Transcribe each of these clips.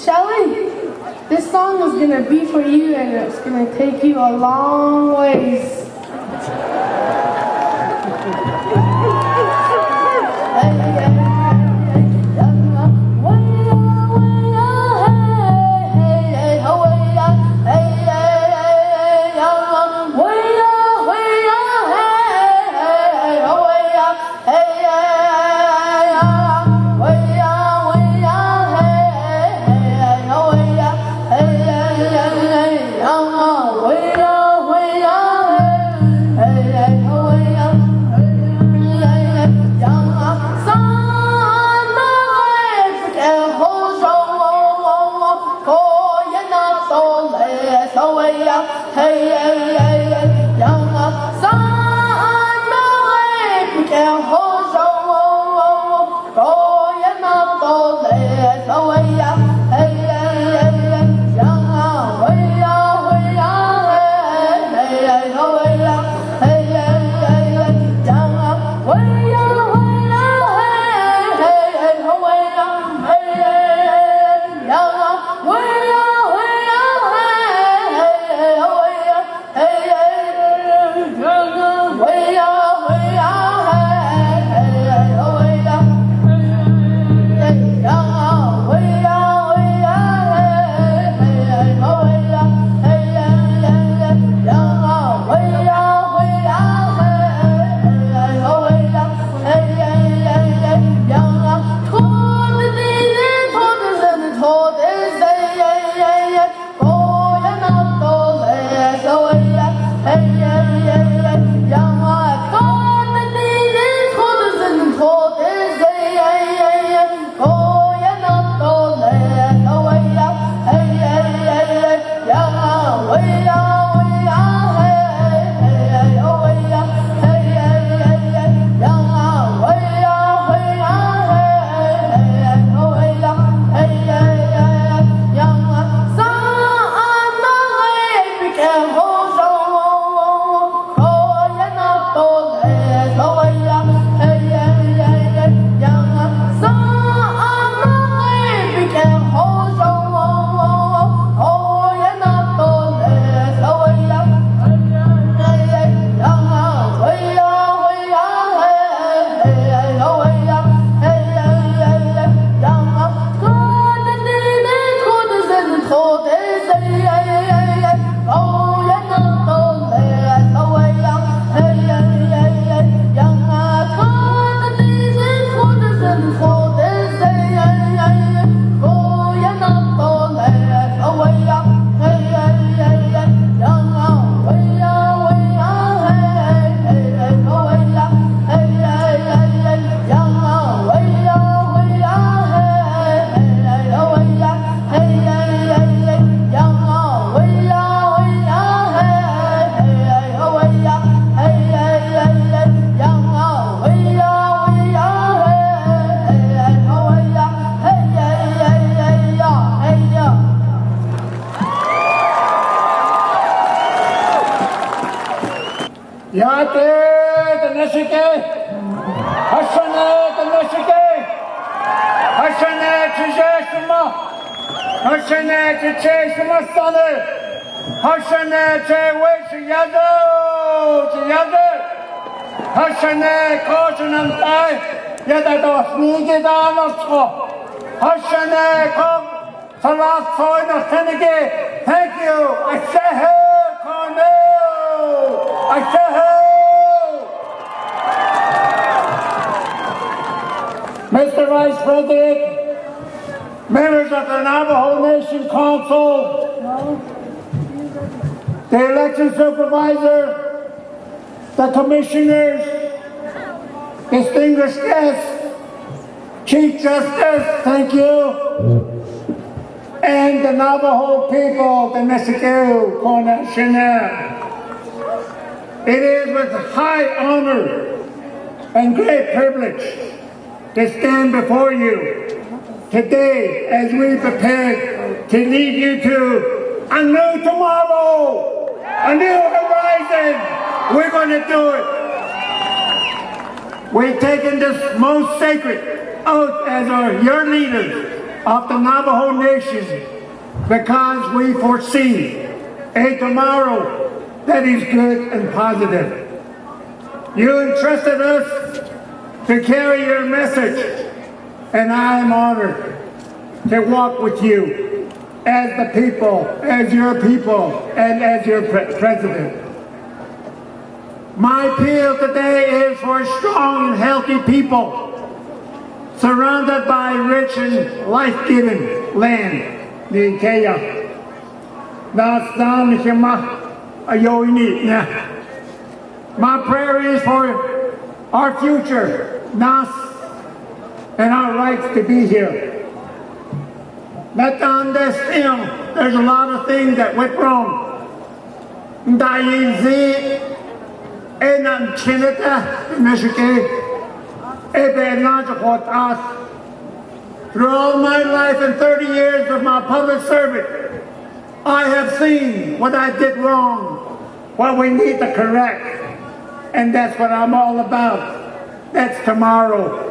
Shelly, this song is gonna be for you and it's gonna take you a long ways. Thank you. Mr. Vice President, members of the Navajo Nation Council, the election supervisor, the commissioners, distinguished guests, Chief Justice, thank you, and the Navajo people, the Nesikiu Konashina. It is with high honor and great privilege to stand before you today as we prepare to lead you to a new tomorrow, a new horizon. We're going to do it. We've taken this most sacred oath as your leaders of the Navajo Nation because we foresee a tomorrow that is good and positive. You entrusted us to carry your message, and I am honored to walk with you as the people, as your people, and as your president. My appeal today is for strong and healthy people surrounded by rich and life-giving land. My prayer is for our future, nas, and our rights to be here. Let them understand there's a lot of things that went wrong. Throughout my life and 30 years of my public service, I have seen what I did wrong, what we need to correct, and that's what I'm all about. That's tomorrow.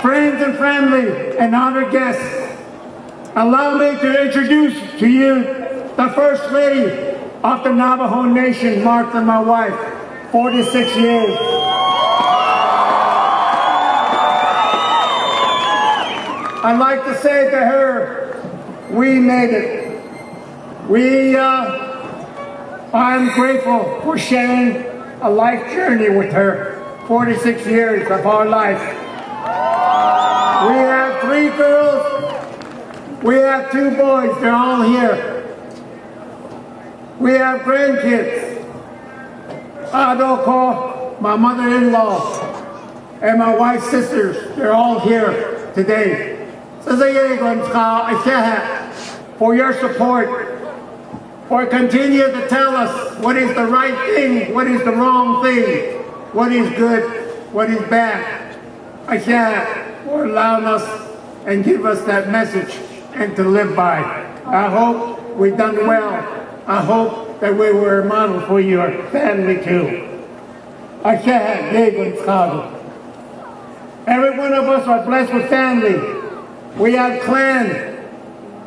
Friends and family and honored guests, allow me to introduce to you the First Lady of the Navajo Nation, Martha, my wife, 46 years. I'd like to say to her, we made it. I'm grateful for sharing a life journey with her, 46 years of our life. We have 3 girls, we have 2 boys, they're all here. We have grandkids. Adoko, my mother-in-law, and my wife's sisters, they're all here today. For your support, for continue to tell us what is the right thing, what is the wrong thing, what is good, what is bad. For allowing us and give us that message and to live by. I hope we've done well. I hope that we were a model for your family too. Every one of us are blessed with family. We have clan.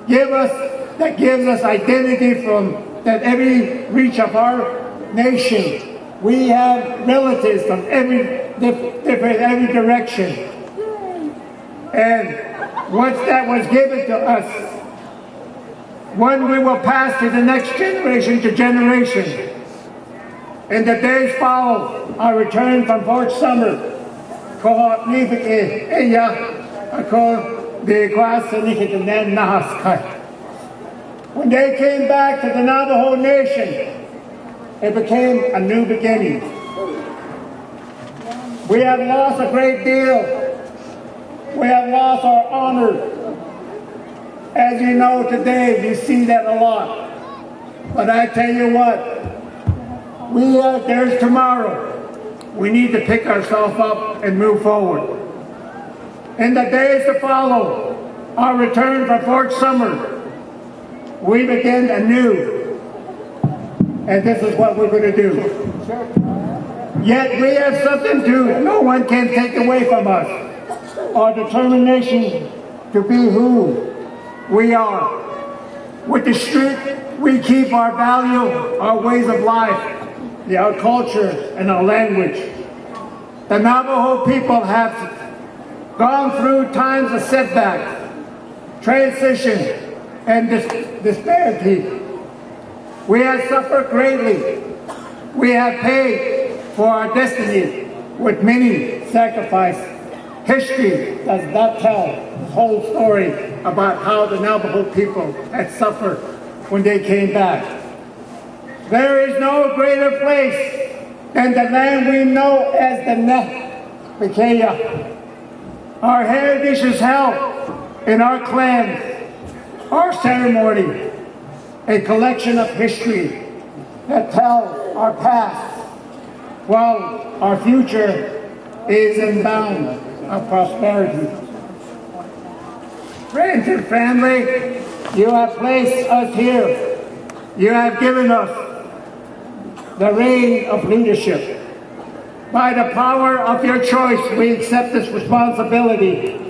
That gives us identity from that every reach of our nation. We have relatives from every direction. And once that was given to us, one we will pass to the next generation to generation. In the days follow, I returned from Fort Summer. When they came back to the Navajo Nation, it became a new beginning. We have lost a great deal. We have lost our honor. As you know today, you see that a lot. But I tell you what, there's tomorrow. We need to pick ourselves up and move forward. In the days to follow, our return from Fort Summer, we begin anew. And this is what we're going to do. Yet we have something no one can take away from us. Our determination to be who we are. With the street, we keep our value, our ways of life, our culture, and our language. The Navajo people have gone through times of setbacks, transition, and disparity. We have suffered greatly. We have paid for our destiny with many sacrifices. History does not tell the whole story about how the Navajo people had suffered when they came back. There is no greater place than the land we know as the Neh. Our heritage is held in our clans, our ceremony, a collection of history that tells our past, while our future is in bounds of prosperity. Friends and family, you have placed us here. You have given us the reign of leadership. By the power of your choice, we accept this responsibility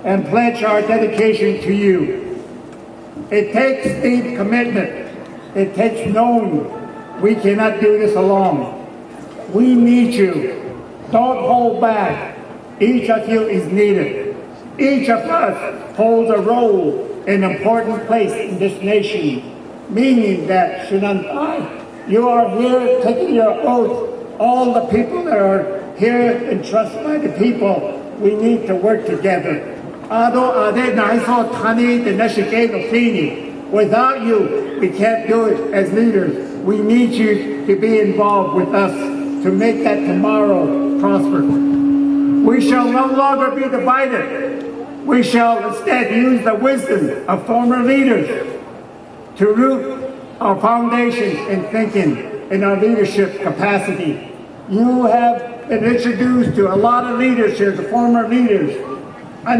and pledge our dedication to you. It takes deep commitment. It takes knowing we cannot do this alone. We need you. Don't hold back. Each of you is needed. Each of us holds a role, an important place in this nation, meaning that, Shinantai, you are here taking your oath. All the people that are here entrusted by the people, we need to work together. Without you, we can't do it as leaders. We need you to be involved with us to make that tomorrow prosper. We shall no longer be divided. We shall instead use the wisdom of former leaders to root our foundation in thinking in our leadership capacity. You have been introduced to a lot of leaders here, the former leaders. We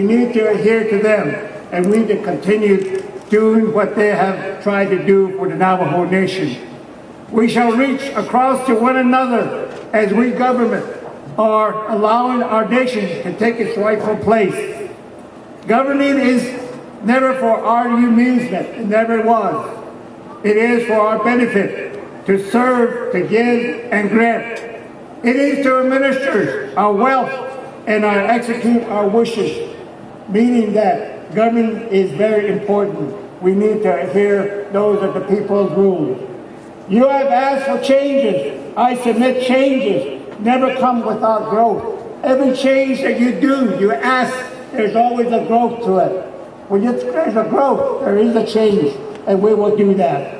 need to adhere to them, and we need to continue doing what they have tried to do for the Navajo Nation. We shall reach across to one another as we government are allowing our nation to take its rightful place. Governing is never for our amusement, it never was. It is for our benefit, to serve, to give, and grant. It is to administer our wealth and execute our wishes, meaning that government is very important. We need to adhere those are the people's rules. You have asked for changes. I submit changes never come without growth. Every change that you do, you ask, there's always a growth to it. When there's a growth, there is a change, and we will do that.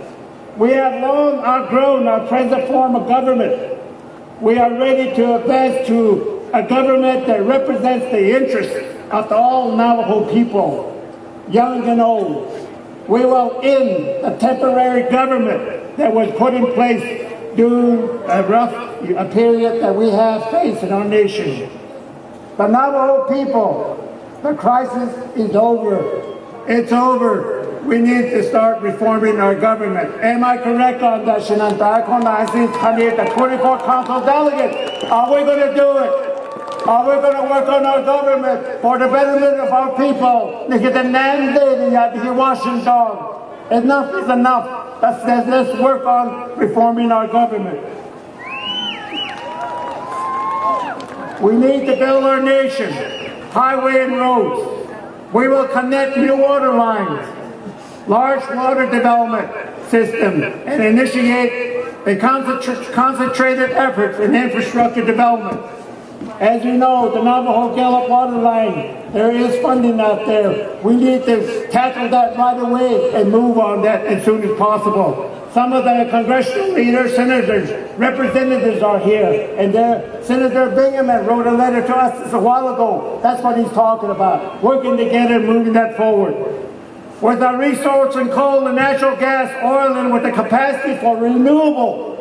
We have long outgrown our present form of government. We are ready to advance to a government that represents the interests of all Navajo people, young and old. We will end the temporary government that was put in place during a rough period that we have faced in our nation. The Navajo people, the crisis is over. It's over. We need to start reforming our government. Am I correct on that, Shinanta? I see the 24 council delegates. Are we going to do it? Are we going to work on our government for the betterment of our people? Enough is enough. Let's work on reforming our government. We need to build our nation, highway and roads. We will connect new water lines, large water development system, and initiate a concentrated efforts in infrastructure development. As you know, the Navajo Gallup water line, there is funding out there. We need to tackle that right away and move on that as soon as possible. Some of the congressional leaders, senators, representatives are here, and Senator Bingham wrote a letter to us a while ago. That's what he's talking about, working together and moving that forward. With our resource in coal and natural gas, oil, and with the capacity for renewable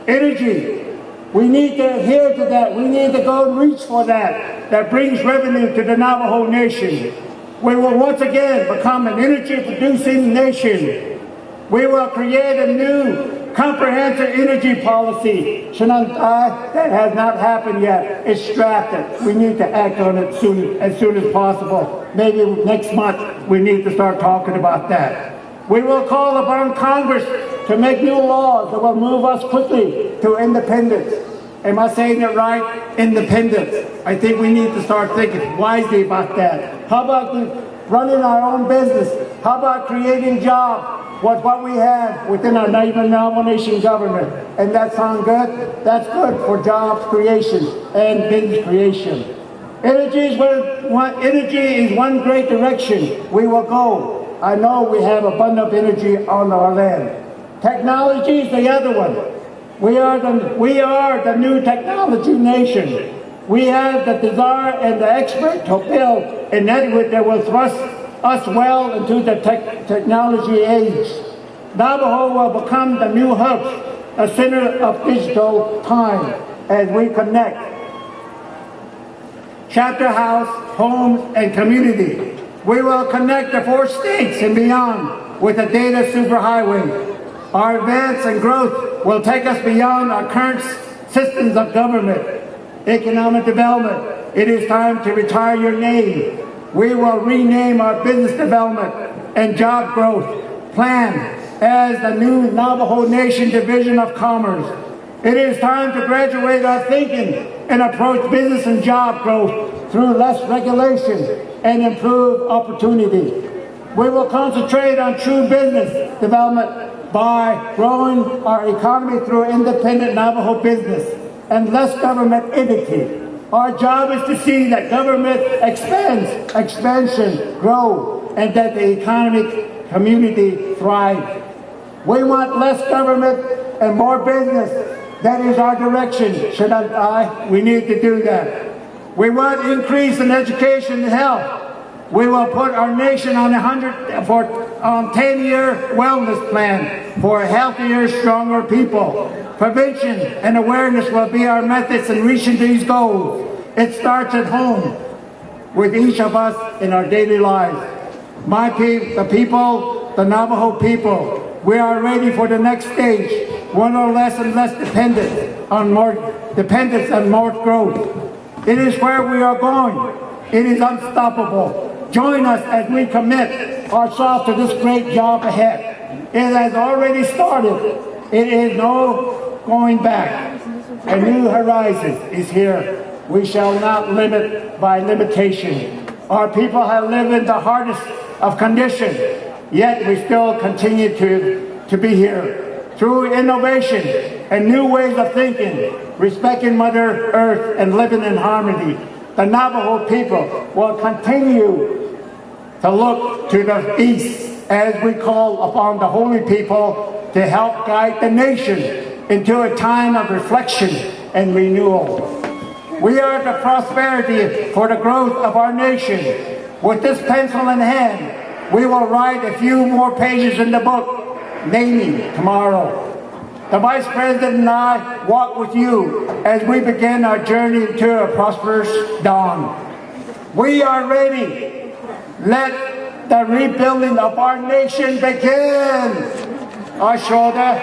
energy, we need to adhere to that. We need to go and reach for that. That brings revenue to the Navajo Nation. We will once again become an energy-producing nation. We will create a new comprehensive energy policy. That has not happened yet. It's drafted. We need to act on it as soon as possible. Maybe next month we need to start talking about that. We will call upon Congress to make new laws that will move us quickly to independence. Am I saying it right? Independence. I think we need to start thinking wisely about that. How about running our own business? How about creating jobs? What we have within our Navajo Nation government. And that sound good? That's good for jobs creation and business creation. Energy is one great direction we will go. I know we have abundant energy on our land. Technology is the other one. We are the new technology nation. We have the desire and the expert to build a network that will thrust us well into the technology age. Navajo will become the new hub, a center of digital time as we connect chapter house, homes, and community. We will connect the 4 states and beyond with the data superhighway. Our advance and growth will take us beyond our current systems of government, economic development. It is time to retire your name. We will rename our business development and job growth plan as the new Navajo Nation Division of Commerce. It is time to graduate our thinking and approach business and job growth through less regulation and improved opportunity. We will concentrate on true business development by growing our economy through independent Navajo business and less government entity. Our job is to see that government expansion grow, and that the economic community thrive. We want less government and more business. That is our direction, shouldn't I? We need to do that. We want increase in education and health. We will put our nation on a 10-year wellness plan for healthier, stronger people. Prevention and awareness will be our methods in reaching these goals. It starts at home with each of us in our daily lives. The people, the Navajo people, we are ready for the next stage. One or less and less dependence on more growth. It is where we are going. It is unstoppable. Join us as we commit ourselves to this great job ahead. It has already started. It is no going back. A new horizon is here. We shall not limit by limitation. Our people have lived in the hardest of conditions, yet we still continue to be here. Through innovation and new ways of thinking, respecting Mother Earth and living in harmony, the Navajo people will continue to look to the east as we call upon the holy people to help guide the nation into a time of reflection and renewal. We are the prosperity for the growth of our nation. With this pencil in hand, we will write a few more pages in the book, naming tomorrow. The Vice President and I walk with you as we begin our journey to a prosperous dawn. We are ready. Let the rebuilding of our nation begin. Our shoulder.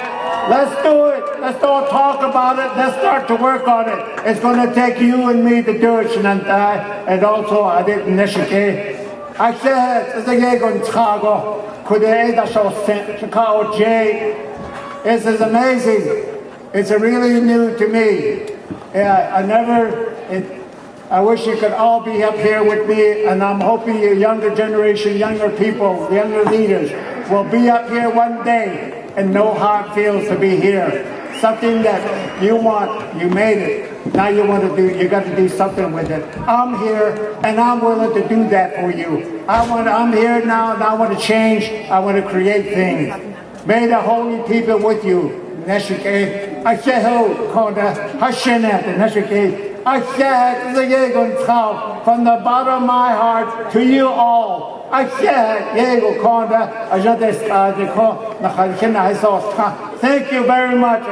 Let's do it. Let's don't talk about it. Let's start to work on it. It's going to take you and me to do it, Shanantai. And also, I didn't Neshike. I said, it's a Yegon Chicago. Could they Chicago J? This is amazing. It's really new to me. I wish you could all be up here with me, and I'm hoping your younger generation, younger people, younger leaders will be up here one day and know how it feels to be here. Something that you want, you made it. Now you want to do, you got to do something with it. I'm here, and I'm willing to do that for you. I'm here now, and I want to change. I want to create things. May the holy people with you. Neshike, I say ho, Konda, Hashenet, Neshike. I said, from the bottom of my heart to you all. I said, thank you very much.